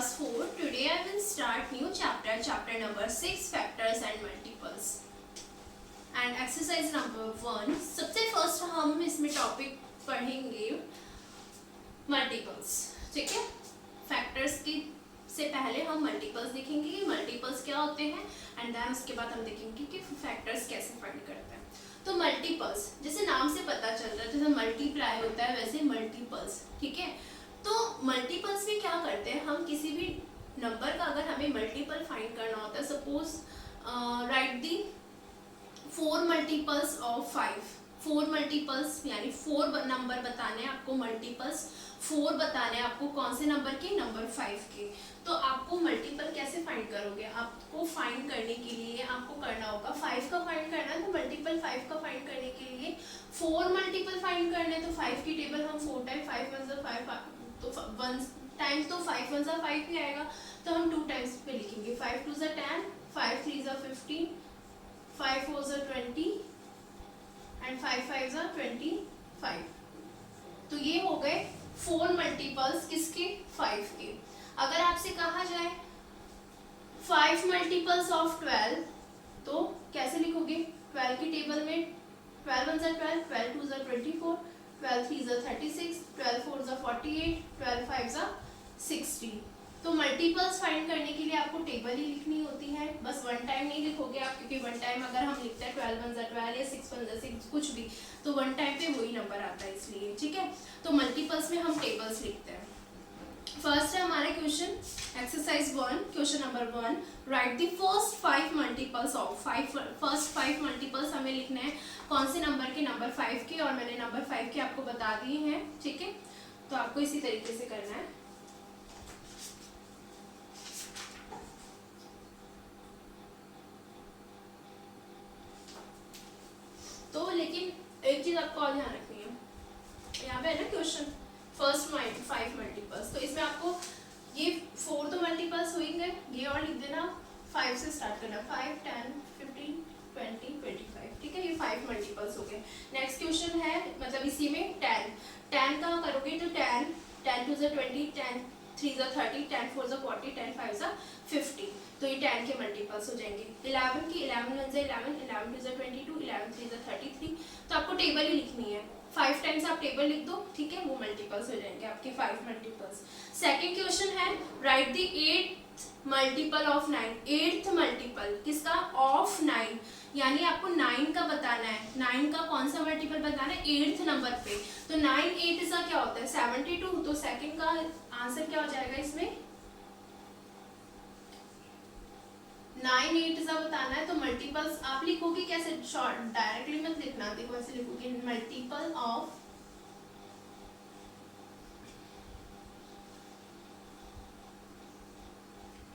class 4. Today I will start new chapter, chapter number 6, factors and multiples. And exercise number 1. सबसे first हम इसमें topic पढ़ेंगे multiples. ठीक है, फैक्टर्स की से पहले हम मल्टीपल्स देखेंगे कि मल्टीपल्स क्या होते हैं एंड देन उसके बाद हम देखेंगे कि फैक्टर्स कैसे फाइंड करते हैं. तो मल्टीपल्स जैसे नाम से पता चल रहा है, जैसे मल्टीप्लाई होता है वैसे मल्टीपल्स. ठीक है, तो मल्टीपल्स में क्या करते हैं, हम किसी भी नंबर का अगर हमें मल्टीपल फाइंड करना होता है, suppose right the 4 multiples of 5. 4 multiples यानी 4 नंबर बताने हैं आपको, मल्टीपल्स 4 बताने हैं आपको. कौन से नंबर के? नंबर 5 के. तो आपको मल्टीपल कैसे फाइंड करोगे? आपको फाइंड करने के लिए आपको करना होगा 5 का फाइंड करना है, तो मल्टीपल 5 का फाइंड करने के लिए 4 मल्टीपल फाइंड करने. तो 5 की टेबल हम 4 टाइम 5 1 5 तो 1 टाइम तो 5 1 5 ही आएगा, तो हम 2 टाइम्स पे लिखेंगे. 5 2 10, 5 3 15, 5 4 20 एंड 5 5 25. तो ये हो गए 4 मल्टीपल्स किसके? 5 के. अगर आपसे कहा जाए 5 मल्टीपल्स ऑफ 12, तो कैसे लिखोगे? 12 की टेबल में 12 1 12, 12 2 24, 12 3 36, 12 4 48, 12 5 60. तो मल्टीपल्स फाइंड करने के लिए आपको टेबल ही लिखनी होती है, बस 1 टाइम नहीं लिखोगे आप, क्योंकि 1 टाइम अगर हम लिखते हैं 12 1 12 या 6 1 6 कुछ भी, तो 1 टाइम पे वही नंबर आता है इसलिए. ठीक है, तो मल्टीपल्स में हम टेबल्स लिखते हैं. फर्स्ट है हमारे question exercise 1, question number 1. Right the first 5 multiples of 5. First 5 multiples हमें लिखने हैं कौन से नंबर के? नंबर 5 के. और मैंने नंबर 5 के आपको बता दिए हैं. ठीक है, तो आपको इसी तरीके से करना है. तो लेकिन एक चीज आपको और ध्यान रखनी है, यहाँ पे है ना क्वेश्चन फर्स्ट 5 मल्टीपल्स, तो इसमें आपको ये 4 तो मल्टीपल्स हो ही गए, ये और लिख देना. 5 से स्टार्ट करना, 5 10 15 20 25. ठीक है, ये 5 मल्टीपल्स हो गए. नेक्स्ट क्वेश्चन है, मतलब इसी में 10 का करोगे तो 10 2 20, 10 3 30, 10 4 40, 10 5 50. तो ये 10 के मल्टीपल्स हो जाएंगे. 11 की 11 1 11, 11 2 22, 11 3 33. तो आपको टेबल ही लिखनी है, 5 टाइम्स आप टेबल लिख दो. ठीक है, वो मल्टीपल्स हो जाएंगे आपके 5 मल्टीपल्स. सेकंड क्वेश्चन है right the 8th multiple of 9. 8th multiple किसका? ऑफ 9. यानी आपको 9 का बताना है. 9 का कौन सा मल्टीपल बताना है? 8th नंबर पे. तो 9 8 का क्या होता है? 72. तो सेकंड का आंसर क्या हो जाएगा इसमें? 9 8 का बताना है. तो मल्टीपल्स आप लिखोगे कैसे? शॉर्ट डायरेक्टली मत लिखना, देखो ऐसे लिखोगे मल्टीपल ऑफ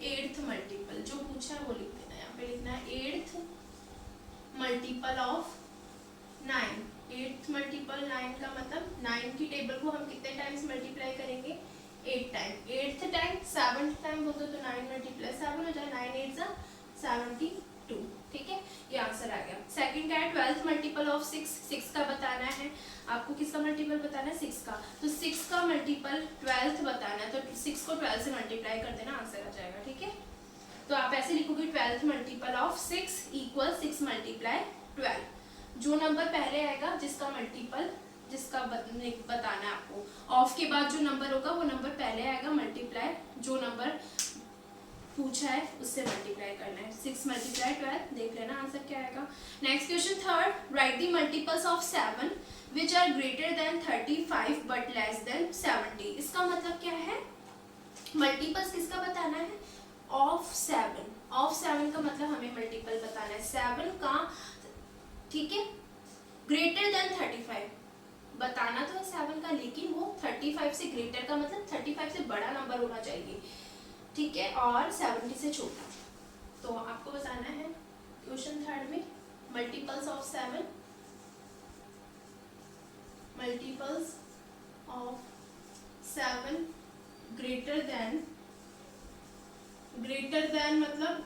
8th मल्टीपल. जो पूछा है वो लिख देना. यहाँ पे लिखना है 8th multiple of 9. 8th multiple 9 का मतलब 9 की टेबल को हम कितने टाइम्स मल्टीप्लाई करेंगे? 8 time. 8th time 7th time बोलते तो 9 मल्टीप्लाई 7 हो जाए. 9 8 72. ठीक है, ये आंसर आ गया. सेकंड का है 12th मल्टीपल ऑफ 6. 6 का बताना है आपको. किसका मल्टीपल बताना है? 6 का. तो 6 का मल्टीपल 12th बताना है, तो 6 को 12 से मल्टीप्लाई कर देना, आंसर आ जाएगा. ठीक है, तो आप ऐसे लिखोगे 12th multiple of 6 equal 6 multiply 12. जो नंबर पहले आएगा जिसका मल्टीपल जिसका बताना है आपको, ऑफ के बाद जो नंबर होगा वो नंबर पहले आएगा, मल्टीप्लाई जो नंबर पूछा है उससे मल्टीप्लाई करना है. 6 मल्टीप्लाई 12, देख लेना आंसर क्या आएगा. Next question third. Write the multiples of 7 which are greater than 35 but less than 70. इसका मतलब क्या है? मल्टीपल्स किसका बताना है? ऑफ 7. ऑफ 7 का मतलब हमें मल्टीपल बताना है 7 का. ठीक है, ग्रेटर देन 35 बताना तो है 7 का, लेकिन वो 35 से ग्रेटर का मतलब 35 से बड़ा नंबर होना चाहिए. ठीक है, और 70 से छोटा. तो आपको बताना है क्वेश्चन थर्ड में multiples of 7. Multiples of 7 greater than मतलब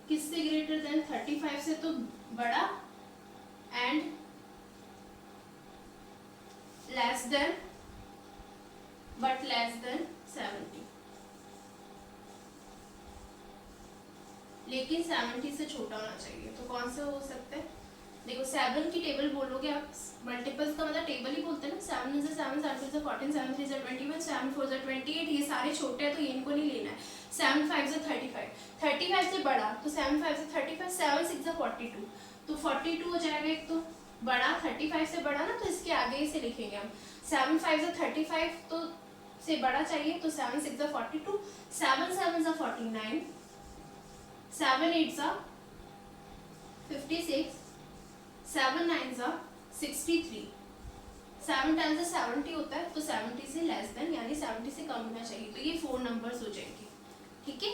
किससे ग्रेटर देन? 35 से तो बड़ा, and less than but less than 70. लेकिन 70 से छोटा होना चाहिए। तो कौन सा हो सकता है? देखो 7 की टेबल बोलोगे आप, मल्टीपल्स का मतलब टेबल ही बोलते हैं ना, 7 is 7, 7 2 is 14, 7 3 is 21, 7 4 is 28, ये सारे छोटे हैं तो ये इनको नहीं लेना है। 7 5 is 35, 35 से बड़ा तो 7 5 is 35, 7 6 is 42, तो 42 हो जाएगा एक तो बड़ा, 35 से बड़ा ना, तो इसके आगे इसे लिखेंगे हम। 7 5 is 35 तो से बड़ा चाहिए, तो 7 6 is 42, 7 7 is 49, 7 8 is 56, 7 9 is 63, 7 10 is 70 होता है, तो 70 से लेस देन यानी 70 से कम होना चाहिए, तो ये 4 नंबर्स हो जाएंगे। ठीक है,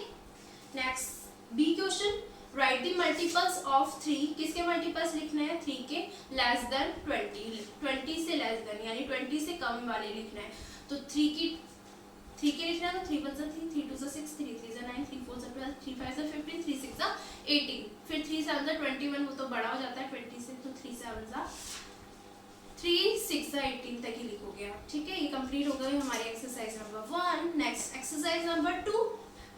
next B question, write the multiples of 3, किसके मल्टीपल्स लिखने हैं? 3 के लेस देन 20, 20 से लेस देन यानी 20 से कम वाले लिखना है। तो 3 के लिखना है, तो 3 1 3, 3 2 6, 3 3 9, 3 4 12, 3 5 15, 3 6 18, फिर 3 7 21, वो तो बड़ा हो जाता है 20 से, तो 3 7 3 6 18 तक ही लिखोगे आप। ठीक है, ये कंप्लीट हो गई हमारी exercise number 1। Next exercise number 2,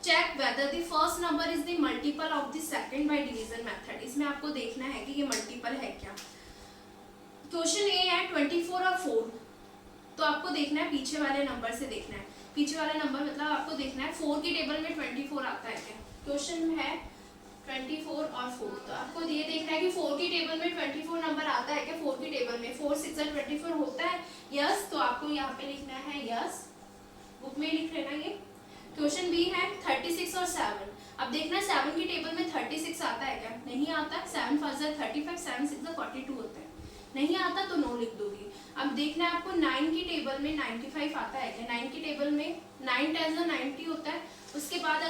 check whether the first number is the multiple of the second by division method. इसमें आपको देखना है कि ये मल्टीपल है क्या। क्वेश्चन ए है 24 और 4, तो आपको देखना है पीछे वाले नंबर से देखना है, पीछे वाला नंबर मतलब आपको देखना है 4 की टेबल में 24 आता है क्या। क्वेश्चन है 24 और 4, तो आपको ये देखना है कि 4 की टेबल में 24 नंबर आता है क्या। 4 की टेबल में 4 6 24 होता है, यस, तो आपको यहाँ पे लिखना है यस, बुक में लिख लेना ये। क्वेश्चन बी है 36 और 7, अब देखना 7 की टेबल में 36 आता है क्या, नहीं आता है। 7 5 35, 7 6 42 होता है, नहीं आता तो नो लिख दोगे। अब देखना है आपको 9 की टेबल में 95 आता है क्या। 9 की टेबल में 9 10 90 होता है, उसके बाद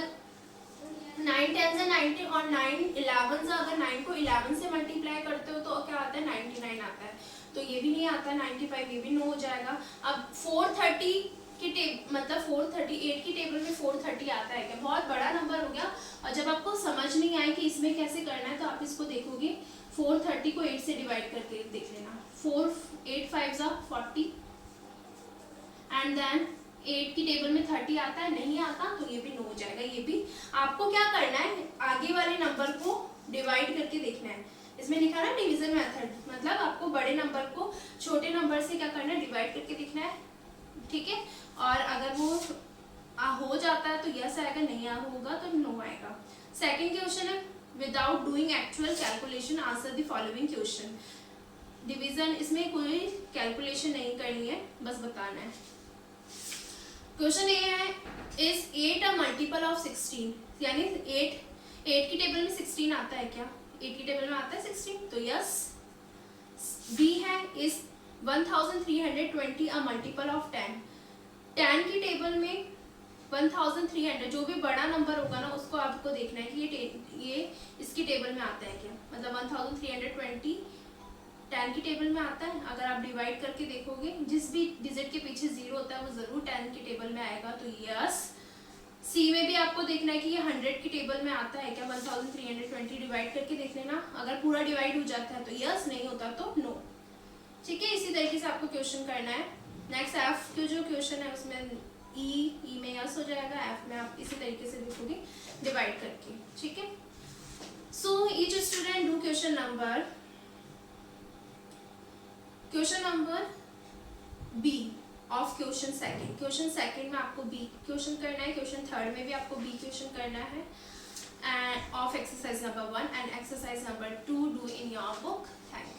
9 10 90 और 9 11 अगर 9 को 11 से मल्टीप्लाई करते हो तो क्या आता है 99 आता है, तो ये भी नहीं आता 95, ये भी नो हो जाएगा। अब 430 की मतलब 438 की टेबल में 430 आता है क्या, बहुत बड़ा नंबर हो गया। और जब आपको समझ नहीं आए कि इसमें कैसे करना है तो आप इसको देखोगे 430 को 8 से डिवाइड करके देख लेना। 4 8 5 40 एंड देन 8 की टेबल में 30 आता है, नहीं आता तो ये भी नो हो जाएगा। ये भी आपको क्या करना है, आगे वाले नंबर को डिवाइड करके देखना है। इसमें लिखा ना डिवीजन मेथड, मतलब आपको बड़े नंबर को छोटे नंबर से क्या करना है, डिवाइड करके देखना है। ठीक है, और अगर वो हो जाता है तो यस आएगा, नहीं होगा तो नो आएगा। सेकंड क्वेश्चन है without doing actual calculation answer the following question. Division, इसमें कोई कैलकुलेशन नहीं करनी है, बस बताना है। क्वेश्चन ये है इज 8 अ मल्टीपल ऑफ 16, यानी 8 की टेबल में 16 आता है क्या, 8 की टेबल में आता है 16, तो यस। बी है इज 1320 अ मल्टीपल ऑफ 10, 10 की टेबल में 1300 जो भी बड़ा नंबर होगा ना उसको आपको देखना है कि ये इसकी टेबल में आता है क्या, मतलब 1320 10 की टेबल में आता है। अगर आप डिवाइड करके देखोगे जिस भी डिजिट के पीछे 0 होता है वो जरूर 10 की टेबल में आएगा, तो यस। सी में भी आपको देखना है कि ये 100 की टेबल में आता है क्या, 1320 डिवाइड करके देख लेना, अगर पूरा डिवाइड हो जाता है तो यस, नहीं होता तो नो। ठीक है, इसी तरीके से आपको क्वेश्चन करना है। नेक्स्ट एफ के जो क्वेश्चन है उसमें ई में यस हो जाएगा, एफ में आप इसी तरीके से देखोगे डिवाइड करके। ठीक है, so each student do question number B of question second. Question second में आपको बी क्वेश्चन करना है, क्वेश्चन थर्ड में भी आपको बी क्वेश्चन करना है, end of exercise number 1 and exercise number 2 do in your book. Thank you.